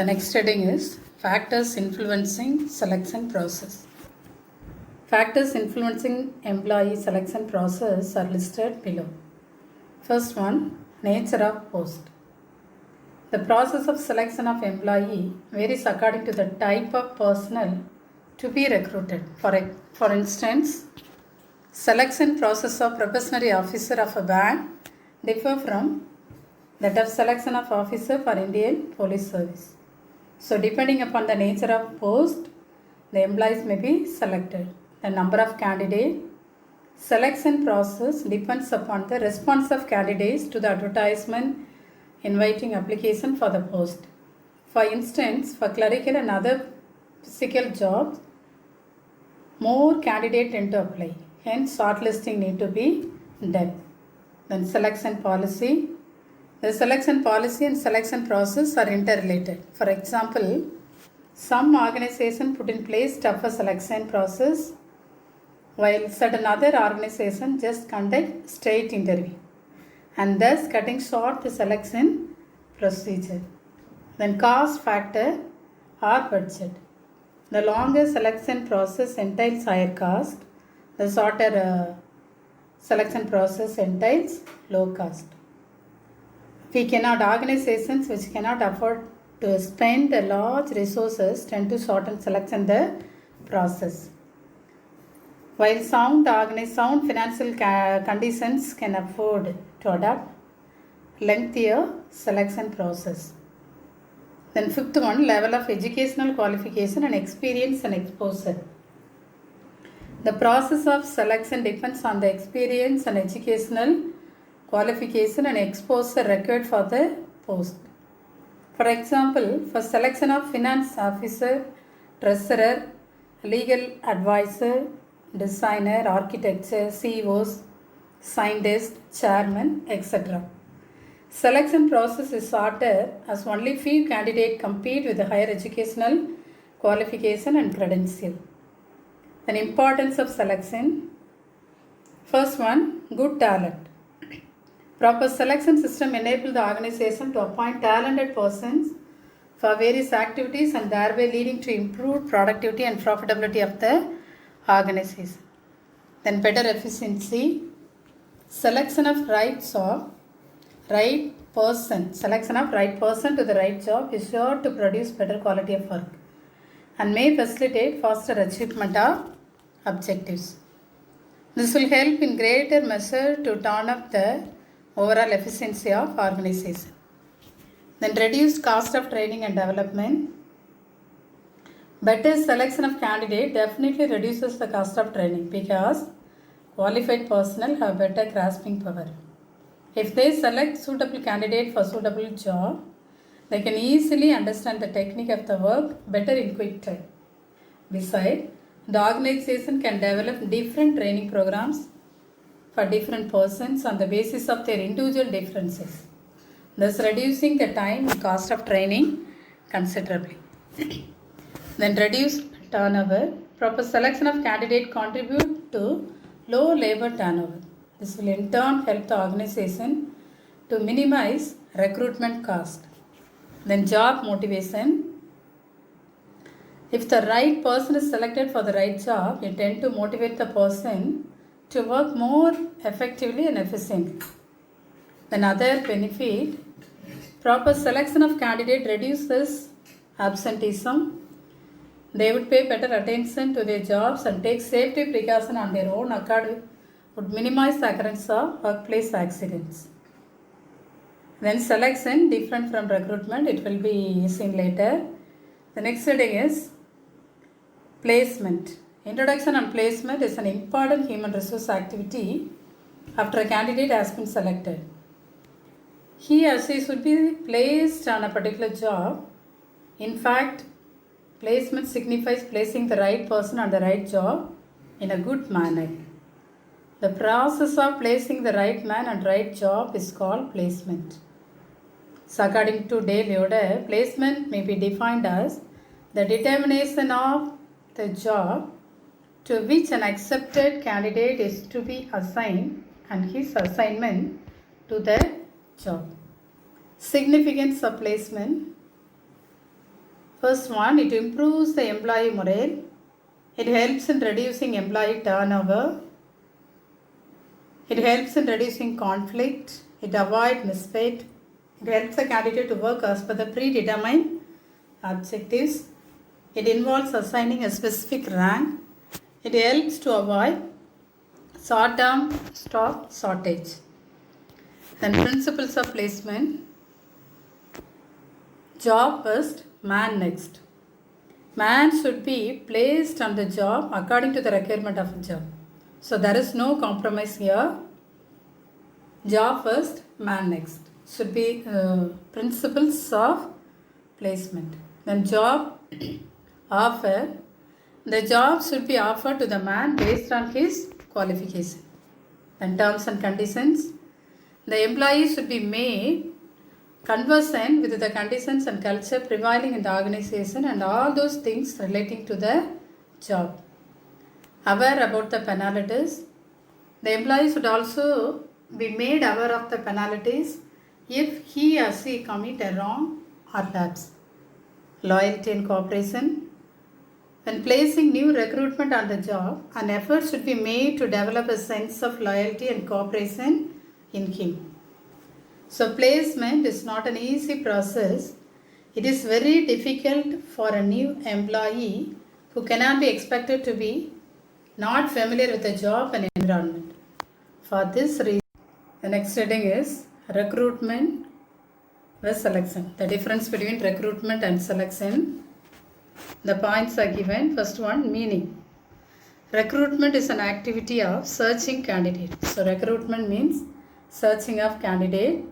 The next heading is factors influencing selection process. Factors influencing employee selection process are listed below. First one, nature of post. The process of selection of employee varies according to the type of personnel to be recruited. For instance, selection process of probationary officer of a bank differ from that of selection of officer for Indian Police Service. So depending upon the nature of post, the employees may be selected. The number of candidates. Selection process depends upon the response of candidates to the advertisement inviting application for the post. For instance, for clerical and other physical jobs, more candidates tend to apply. Hence, shortlisting need to be done. Then selection policy. The selection policy and selection process are interrelated. For example, some organizations put in place tougher selection process, while certain other organizations just conduct straight interview, and thus cutting short the selection procedure. Then cost factor or budget. The longer selection process entails higher cost. The shorter selection process entails low cost. Organizations which cannot afford to spend large resources tend to shorten selection the process. While sound financial conditions can afford to adopt lengthier selection process. Then fifth one, level of educational qualification and experience and exposure. The process of selection depends on the experience and educational qualification and exposure required for the post. For example, for selection of finance officer, treasurer, legal advisor, designer, architecture, CEOs, scientist, chairman, etc. Selection process is shorter as only few candidates compete with the higher educational qualification and credential. Then importance of selection. First one, good talent. Proper selection system enables the organization to appoint talented persons for various activities and thereby leading to improved productivity and profitability of the organization. Then better efficiency. Selection of right person to the right job is sure to produce better quality of work and may facilitate faster achievement of objectives. This will help in greater measure to turn up the overall efficiency of organization. Then reduced cost of training and development. Better selection of candidate definitely reduces the cost of training because qualified personnel have better grasping power. If they select suitable candidate for suitable job, they can easily understand the technique of the work better in quick time. Besides, the organization can develop different training programs for different persons on the basis of their individual differences, thus reducing the time and cost of training considerably. Then reduce turnover. Proper selection of candidate contribute to low labor turnover. This will in turn help the organization to minimize recruitment cost. Then job motivation. If the right person is selected for the right job, it tends to motivate the person to work more effectively and efficiently. Another benefit, proper selection of candidate reduces absenteeism. They would pay better attention to their jobs and take safety precautions on their own accord, would minimize the occurrence of workplace accidents. Then selection, different from recruitment, it will be seen later. The next heading is placement. Introduction and placement is an important human resource activity after a candidate has been selected. He or she should be placed on a particular job. In fact, placement signifies placing the right person on the right job in a good manner. The process of placing the right man on right job is called placement. So according to Dale Yoder, placement may be defined as the determination of the job to which an accepted candidate is to be assigned and his assignment to the job. Significance of placement. First one, it improves the employee morale. It helps in reducing employee turnover. It helps in reducing conflict. It avoids misfit. It helps the candidate to work as per the predetermined objectives. It involves assigning a specific rank. It helps to avoid short-term stock shortage. Then principles of placement. Job first, man next. Man should be placed on the job according to the requirement of the job. So there is no compromise here. Job first, man next. Should be principles of placement. Then job offer. The job should be offered to the man based on his qualification. Then terms and conditions. The employee should be made conversant with the conditions and culture prevailing in the organization and all those things relating to the job. Aware about the penalties. The employee should also be made aware of the penalties if he or she commit a wrong or lapse. Loyalty and cooperation. When placing new recruitment on the job, an effort should be made to develop a sense of loyalty and cooperation in him. So placement is not an easy process. It is very difficult for a new employee who cannot be expected to be not familiar with the job and environment. For this reason, the next heading is recruitment versus selection. The difference between recruitment and selection. The points are given. First one, meaning. Recruitment is an activity of searching candidates. So recruitment means searching of candidate.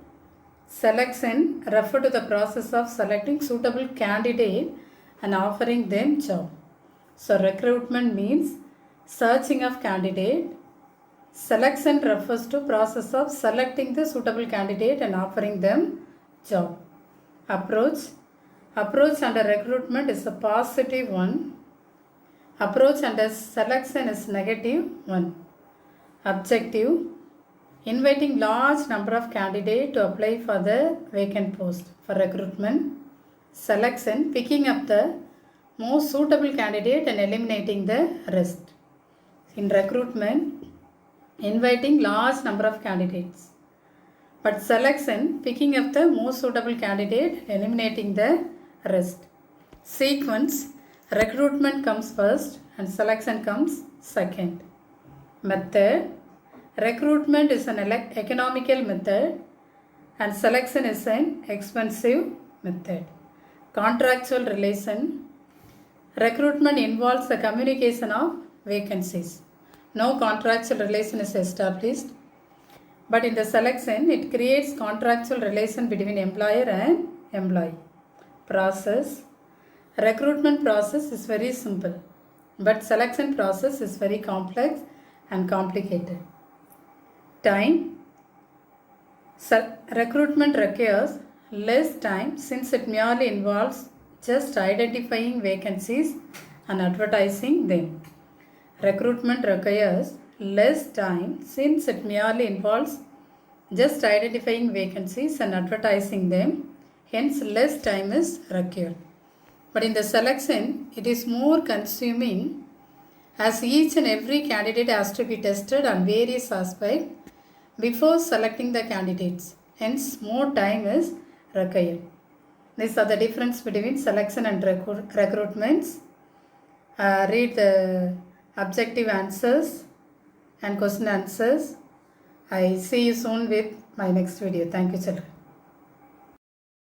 Selection refer to the process of selecting suitable candidate and offering them job. So recruitment means searching of candidate. Selection refers to process of selecting the suitable candidate and offering them job. Approach. Approach under recruitment is a positive one. Approach under selection is negative one. Objective. Inviting large number of candidates to apply for the vacant post. For recruitment. Selection. Picking up the most suitable candidate and eliminating the rest. In recruitment, inviting large number of candidates. But selection, picking up the most suitable candidate, eliminating the rest. Sequence, recruitment comes first and selection comes second. Method, recruitment is an economical method and selection is an expensive method. Contractual relation, recruitment involves the communication of vacancies. No contractual relation is established. But in the selection, it creates contractual relation between employer and employee. Process. Recruitment process is very simple. But selection process is very complex and complicated. Time. Recruitment requires less time since it merely involves just identifying vacancies and advertising them. Recruitment requires less time since it merely involves just identifying vacancies and advertising them, hence less time is required. But in the selection, it is more consuming as each and every candidate has to be tested on various aspects before selecting the candidates, hence more time is required. These are the difference between selection and recruitments. Read the objective answers and question answers. I see you soon with my next video. Thank you, children.